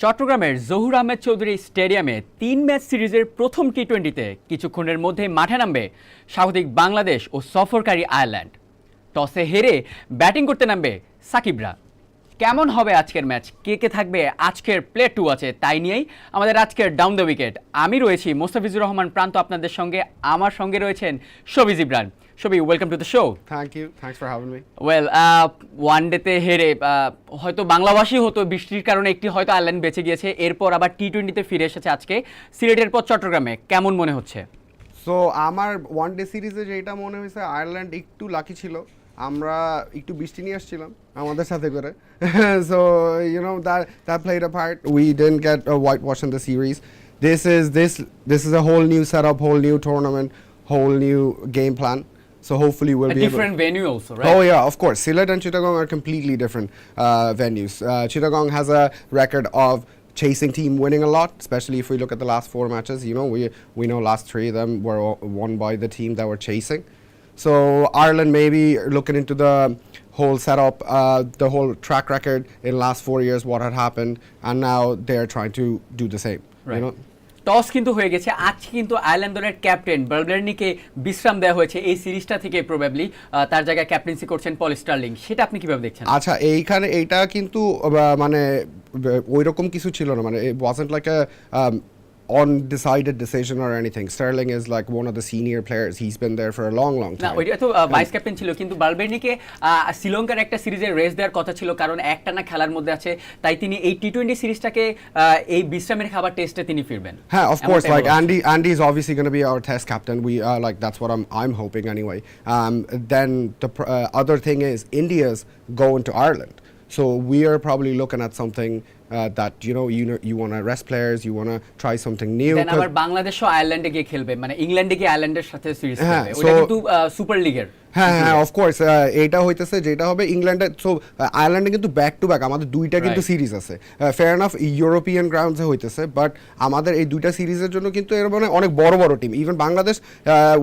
চট্টগ্রামের জহুর আহমেদ চৌধুরী স্টেডিয়ামে 3 ম্যাচ সিরিজের প্রথম টি-20তে কিছুক্ষণের মধ্যেই মাঠে নামবে স্বাগতিক বাংলাদেশ ও সফরকারী আয়ারল্যান্ড। টসে হেরে ব্যাটিং করতে নামবে সাকিবরা। কেমন হবে আজকের ম্যাচ, কে কে থাকবে, আজকের প্লে 2 আছে, তাই নিয়েই আমাদের আজকের ডাউন দ্য উইকেট। আমি রয়েছি মোস্তাফিজুর রহমান প্রান্ত আপনাদের সঙ্গে, আমার সঙ্গে রয়েছেন শোবিজ ইব্রান। শোবি, welcome to the show. Thank you. Thanks for having me. Well, one ডেতে হেরে হয়তো বাংলাভাষী হতো, বৃষ্টির কারণে একটি হয়তো আয়ারল্যান্ড বেঁচে গিয়েছে, এরপর আবার টি-20তে ফিরে এসেছে আজকে সিলেটের পর চট্টগ্রামে। কেমন মনে হচ্ছে? সো আমার ওয়ান ডে সিরিজে যেটা মনে হয়েছে, আয়ারল্যান্ড একটু লাকি ছিল, আমরা একটু বৃষ্টি নিয়ে আসছিলাম আমাদের সাথে করে। So you know that played a part. We didn't get a whitewash in the series. This is a whole new setup, whole new tournament, whole new game plan. So hopefully we'll be different venue also, right? Oh yeah, of course. Sylhet and Chittagong are completely different venues. Chittagong has a record of chasing team winning a lot, especially if we look at the last 4 matches. You know, we know last 3 of them were won by the team that were chasing. So Ireland maybe looking into the whole setup, the whole track record in last 4 years, what had happened, and now they're trying to do the same. Right. You know. Toss কিন্তু হয়ে গেছে, আজকে কিন্তু Ireland দলের captain বার্গলারনিকে বিশ্রাম দেওয়া হয়েছে এই সিরিজটা থেকে, প্রবাবলি তার জায়গায় ক্যাপ্টেন্সি করছেন পল স্টার্লিং। সেটা আপনি কিভাবে দেখছেন? আচ্ছা, এইখানে এইটা কিন্তু মানে ওই রকম কিছু ছিল না, মানে it wasn't like a undecided decision or anything. Sterling is like one of the senior players. He's been there for a long না, time. ওইটা তো ভাইস ক্যাপ্টেন ছিল, কিন্তু বার্গলারনিকে শ্রীলঙ্কার একটা সিরিজে রেস্ট দেওয়ার কথা ছিল, কারণ একটানা খেলার মধ্যে আছে, তাই তিনি এই টি-20 সিরিজটাকে এই বিশ্রামের খাবার টেস্টে তিনি ফিরবেন। Yeah, of course. Like Andy is obviously going to be our test captain. We like that's what I'm hoping anyway. Then the other thing is India's going to Ireland, so we are probably looking at something that you want to rest players, you want to try something new. দেন আবার বাংলাদেশও আয়ারল্যান্ডে গিয়ে খেলবে, মানে ইংল্যান্ডে গিয়ে আয়ারল্যান্ডের সাথে সিরিজ খেলবে, ওটা কিন্তু সুপার লিগের। হ্যাঁ, অফ কোর্স এইটা হইতেছে যেটা হবে ইংল্যান্ডে। সো আয়ারল্যান্ডে কিন্তু ব্যাক টু ব্যাক আমাদের দুইটা কিন্তু সিরিজ আছে, ফেয়ার এনাফ ইউরোপিয়ান গ্রাউন্ডসে হইতেছে, বাট আমাদের এই দুইটা সিরিজের জন্য কিন্তু এর মানে অনেক বড় বড় team, even Bangladesh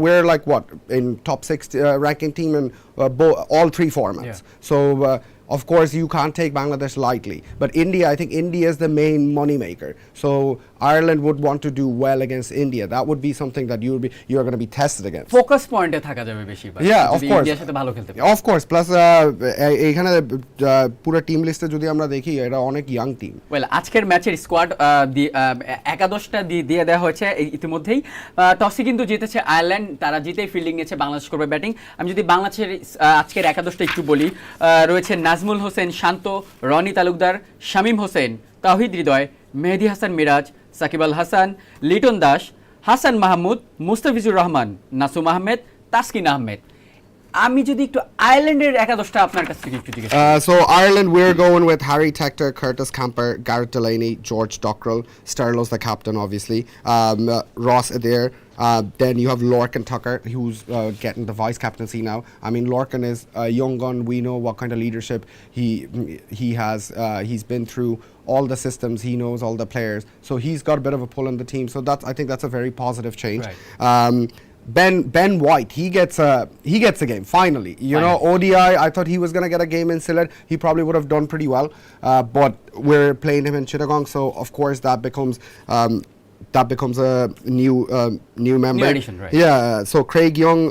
we're like what in top 6 ranking team in all 3 formats. So of course you can't take Bangladesh lightly, but India, I think India is the main money maker, so Ireland would want to do well against India. That would be something that you're going to be tested against. Focus পয়েন্টে থাকা যাবে বেশি, Yeah, of course. ইন্ডিয়ার সাথে ভালো খেলতে পারে। Of course, plus এইখানে পুরো টিম লিস্টে যদি আমরা দেখি, এটা অনেক ইয়াং টিম। ওয়েল, আজকের ম্যাচের স্কোয়াড একাদশটা দিয়ে দেওয়া হয়েছে ইতিমধ্যেই। টসে কিন্তু জিতেছে আয়ারল্যান্ড, তারা জিতেই ফিল্ডিং নিয়েছে, বাংলাদেশ করবে ব্যাটিং। আমি যদি বাংলাদেশের আজকের একাদশটা একটু বলি, রয়েছে নাজমুল হোসেন শান্ত, রনি তালুকদার, শামীম হোসেন, তাওহিদ হৃদয়, মেহেদী হাসান মিরাজ, সাকিব আল হাসান, লিটন দাস, হাসান মাহমুদ, মুস্তাফিজুর রহমান, নাসুম আহমেদ, তাসকিন আহমেদ। আমি যদি একটু আয়ারল্যান্ডের একাদশটা আপনার কাছ থেকে একটু জিজ্ঞেস করি। So Ireland, we're going with Harry Tector, Curtis Camper, Gareth Delaney, George Dockrell, Sterlo's the captain obviously, Ross Adair. Then you have Lorcan Tucker, who's getting the vice captaincy now. I mean, Lorcan is a young gun. We know what kind of leadership he has. He's been through all the systems. He knows all the players, so he's got a bit of a pull in the team. So I think that's a very positive change. Right. Ben White, he gets a game finally. You know, ODI, I thought he was going to get a game in Sylhet. He probably would have done pretty well, but we're playing him in Chittagong, so of course that becomes a new member. New addition, right? Yeah, so Craig Young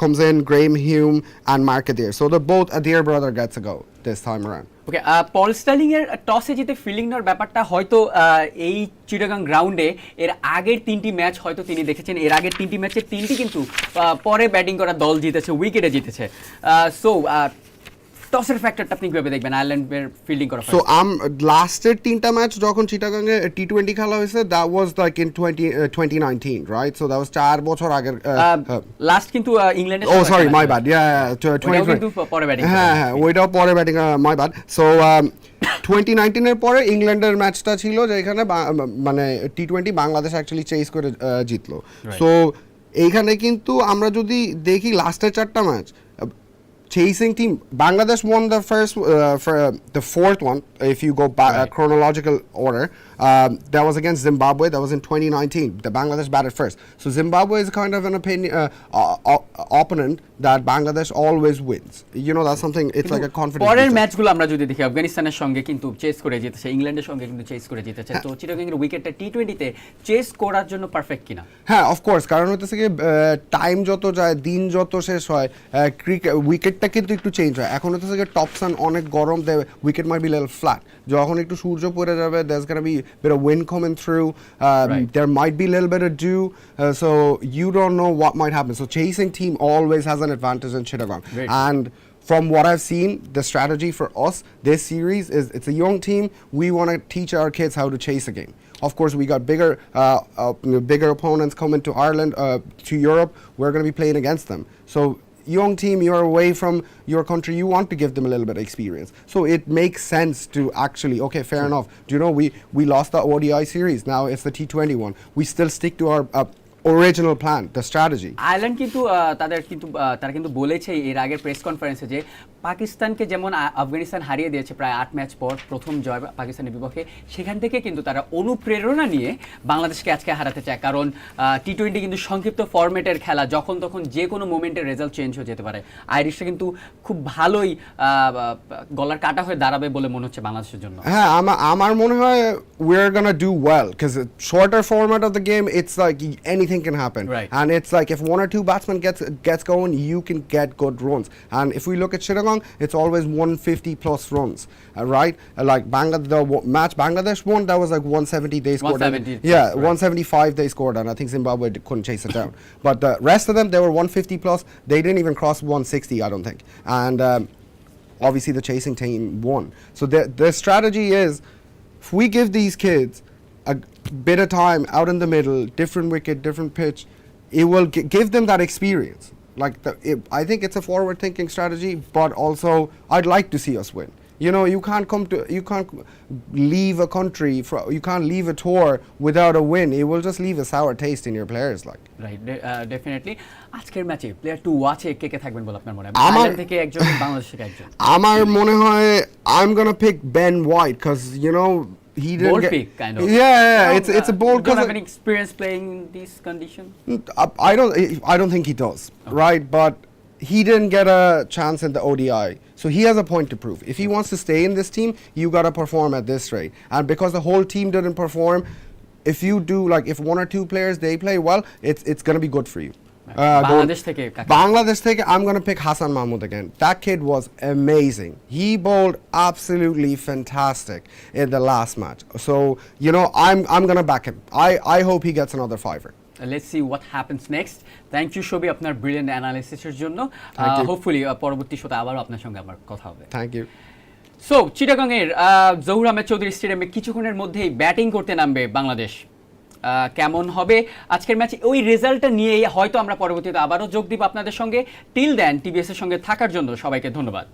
comes in, Graham Hume and Mark Adair. So the both Adair brother gets a go this time around. Okay, Paul Stirling এর টসে জিতে fielding নেওয়ার ব্যাপারটা হয়তো এই চিটাগাং গ্রাউন্ডে এর আগের 3টি ম্যাচ হয়তো তিনি দেখেছেন। এর আগের 3টি ম্যাচের 3টি কিন্তু পরে ব্যাটিং করা দল জিতেছে, উইকেটে জিতেছে। সো টসের ফ্যাক্টরটা আপনি কিভাবে দেখবেন আয়ারল্যান্ডের ফিল্ডিং করা? সো লাস্টের 3টা ম্যাচ যখন চিটাগাং এ টি-20 খেলা হয়েছে, that was like in 2019, right? So that was 4 বছর আগের। লাস্ট কিন্তু ইংল্যান্ডের, ও সরি, মাই ব্যাড, 2020 কিন্তু পরে ব্যাটিং, হ্যাঁ ওইটাও পরে ব্যাটিং, মাই ব্যাড। সো 2019 এর পরে ইংল্যান্ডের ম্যাচটা ছিল যেখানে মানে টি-20 বাংলাদেশ অ্যাকচুয়ালি চেস করে জিতলো। সো এইখানে কিন্তু আমরা যদি দেখি লাস্টের 4টা match, chasing team, Bangladesh won the fourth one if you go back chronological order, That was against Zimbabwe. That was in 2019. The Bangladesh batted first. So Zimbabwe is kind of an opponent that Bangladesh always wins. You know, that's something, it's like a confidence. পরের ম্যাচগুলো আমরা যদি দেখি আফগানিস্তানের সঙ্গে কিন্তু chess করে জিতেছে, ইংল্যান্ডের সঙ্গে কিন্তু চেস করে জিতেছে, তো চিটাগাংয়ের উইকেটটা টি20 তে চেস করার জন্য পারফেক্ট কিনা? হ্যাঁ, অফকোর্স, কারণ হচ্ছে কি টাইম যত যায়, দিন যত শেষ হয়, উইকেটটা কিন্তু একটু চেঞ্জ হয়। এখন হচ্ছে কি টপসান অনেক গরম, wicket might be little flat. যখন একটু সূর্য পড়ে যাবে, there's going to be a bit of wind coming through, there might be a little bit of dew, so you don't know what might happen. So chasing team always has an advantage in Chittagong. And from what I've seen, the strategy for us this series is, it's a young team, we want to teach our kids how to chase a game. Of course, we got bigger opponents coming to Ireland, to Europe. We're going to be playing against them. So young team, you're away from your country, you want to give them a little bit of experience. So it makes sense to actually, okay, fair enough. Do you know, we lost the ODI series, now it's the T20 one. We still stick to our original plan, the strategy. Ireland কিন্তু তারা কিন্তু বলেছে এর আগের press কনফারেন্সে যে পাকিস্তানকে যেমন আফগানিস্তান হারিয়ে দিয়েছে প্রায় 8 ম্যাচ পর প্রথম জয় পাকিস্তানের বিপক্ষে, সেখান থেকে কিন্তু তারা অনুপ্রেরণা নিয়ে বাংলাদেশকে আজকে হারাতে চায়। কারণ টি20 কিন্তু সংক্ষিপ্ত ফরম্যাটের খেলা, যখন তখন যে কোনো মোমেন্টে রেজাল্ট চেঞ্জ হয়ে যেতে পারে। আইরিশরা কিন্তু খুব ভালোই গলার কাটা হয়ে দাঁড়াবে বলে মনে হচ্ছে বাংলাদেশের জন্য। হ্যাঁ, আমার মনে হয় we're gonna do well, because shorter format of the game, it's like anything can happen. Right. And it's like if one or two batsmen gets going, you can get good runs. And if we look at Chittagong, it's always 150 plus runs, right? Like the match Bangladesh won, that was like 170 they scored. 170, yeah, right. 175 they scored, and I think Zimbabwe couldn't chase it down. But the rest of them, they were 150 plus. They didn't even cross 160, I don't think. And obviously the chasing team won. So the strategy is, if we give these kids a bit of time out in the middle, different wicket, different pitch, it will give them that experience. Like I think it's a forward-thinking strategy, but also I'd like to see us win. You know, you can't leave a country, you can't leave a tour without a win. It will just leave a sour taste in your players, like. Right, definitely. আজকের ম্যাচে player two ওয়াচে কে কে থাকবেন বলে আপনার মনে হয়? Ireland থেকে একজন, বাংলাদেশ থেকে একজন। আমার মনে হয় I'm gonna pick Ben White, because you know he didn't bold get, pick, kind of. Yeah, it's a bold. You don't have any experience playing in this condition? I don't think he does, right? But he didn't get a chance in the ODI, so he has a point to prove. If he wants to stay in this team, you gotta perform at this rate. And because the whole team didn't perform, if you do, like, if one or two players they play well, it's gonna be good for you. Bangladesh থেকে I'm going to pick Hassan Mahmood again. That kid was amazing. He bowled absolutely fantastic in the last match. So, you know, I'm going to back him. I hope he gets another fiver. Let's see what happens next. Thank you Shobi আপনার brilliant analysis এর জন্য. Hopefully পরবর্তী শোতে আবারও আপনার সঙ্গে আমার কথা হবে. Thank you. সো চিটাগাংয়ের জহুর আহমেদ চৌধুরী স্টেডিয়ামে কিছুক্ষণের মধ্যেই ব্যাটিং করতে নামবে বাংলাদেশ। কেমন হবে আজকের ম্যাচে, ওই রেজাল্টটা নিয়ে হয়তো আমরা পরবর্তীতে আবারও যোগ দিব আপনাদের সঙ্গে। টিল দেন টিবিএস এর সঙ্গে থাকার জন্য সবাইকে ধন্যবাদ।